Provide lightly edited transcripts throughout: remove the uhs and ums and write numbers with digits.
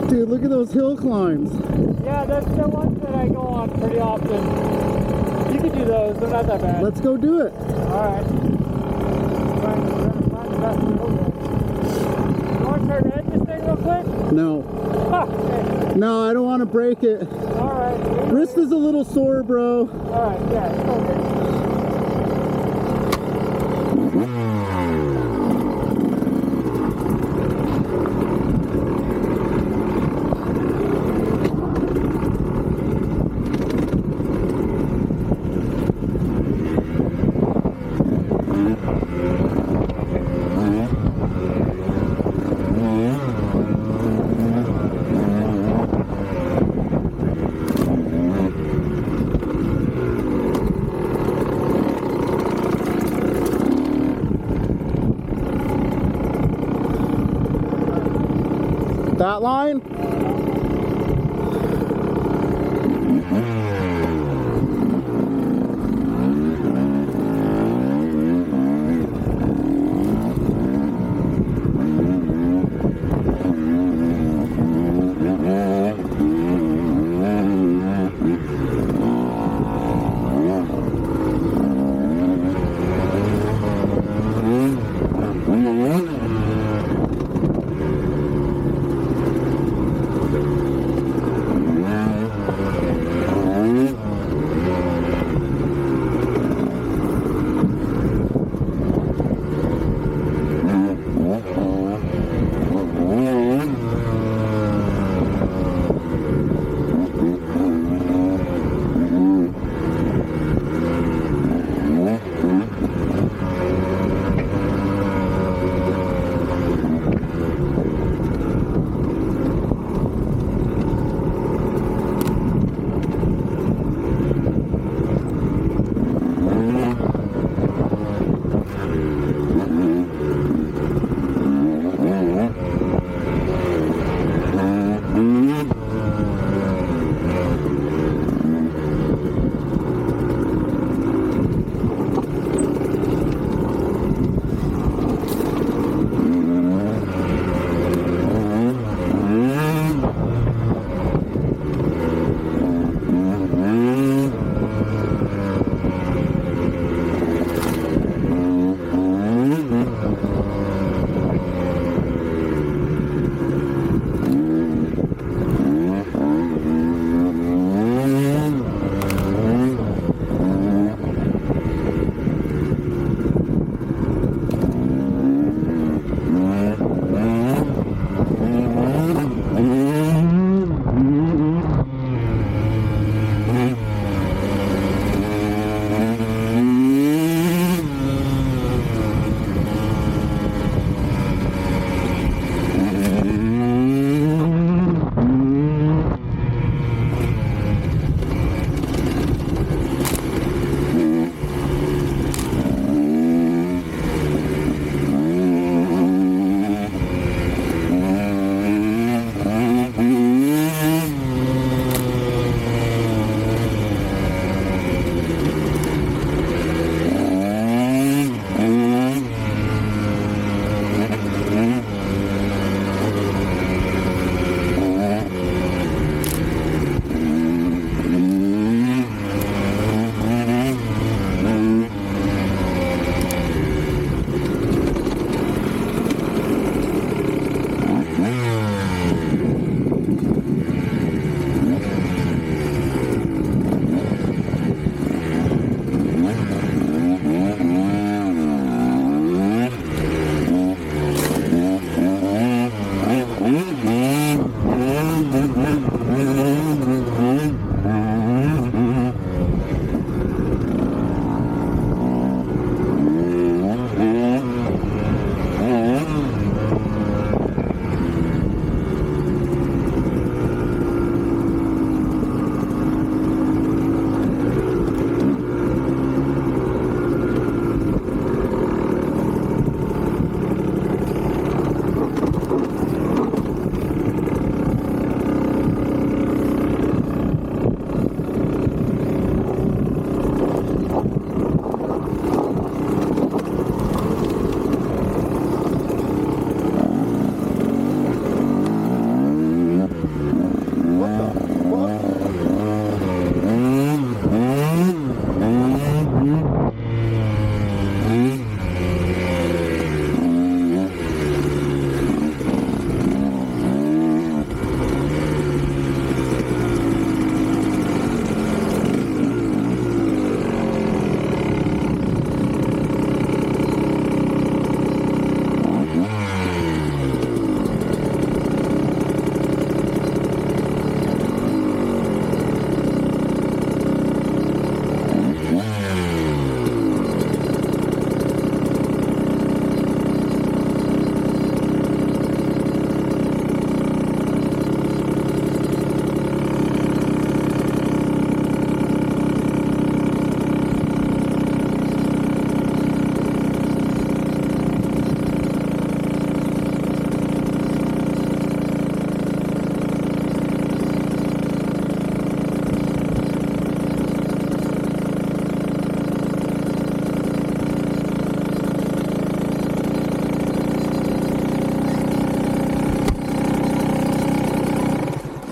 Dude, look at those hill climbs. Yeah, that's the ones that I go on pretty often. You can do those, they're not that bad. Let's go do it. Alright. Find the best road. You want to try to end this thing real quick? No. Okay. No, I don't want to break it. Alright. Wrist is a little sore, bro. Alright, yeah, it's okay. That line?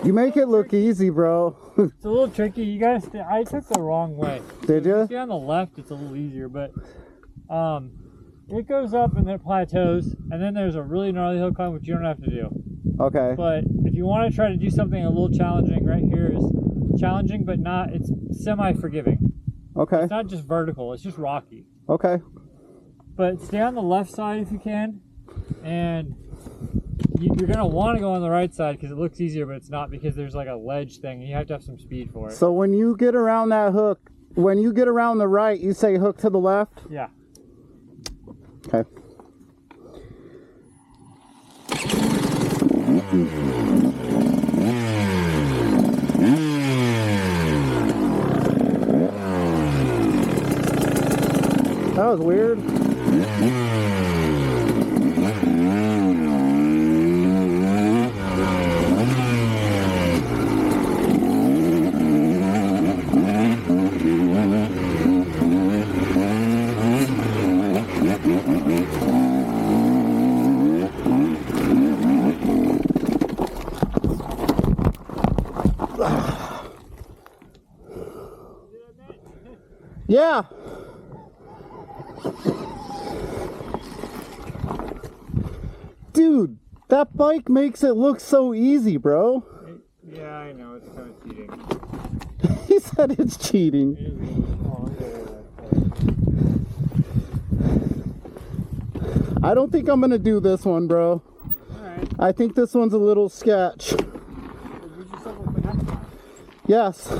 You make it look easy, bro. It's a little tricky. You guys, I took the wrong way. Did If you? you see on the left, it's a little easier, but it goes up and then it plateaus, and then there's a really gnarly hill climb, which you don't have to do. Okay. But if you want to try to do something a little challenging, right here is challenging, but not, it's semi-forgiving. Okay. It's not just vertical, it's just rocky. Okay. But stay on the left side if you can, and you're going to want to go on the right side because it looks easier, but it's not, because there's like a ledge thing, and you have to have some speed for it. So when you get around that hook, when you get around the right, you say hook to the left? Yeah. Okay. That was weird. Yeah. Dude, that bike makes it look so easy, bro. Yeah, I know, it's kind of cheating. He said it's cheating. I don't think I'm gonna do this one, bro. Alright. I think this one's a little sketch. Would you still go for next time? Yes.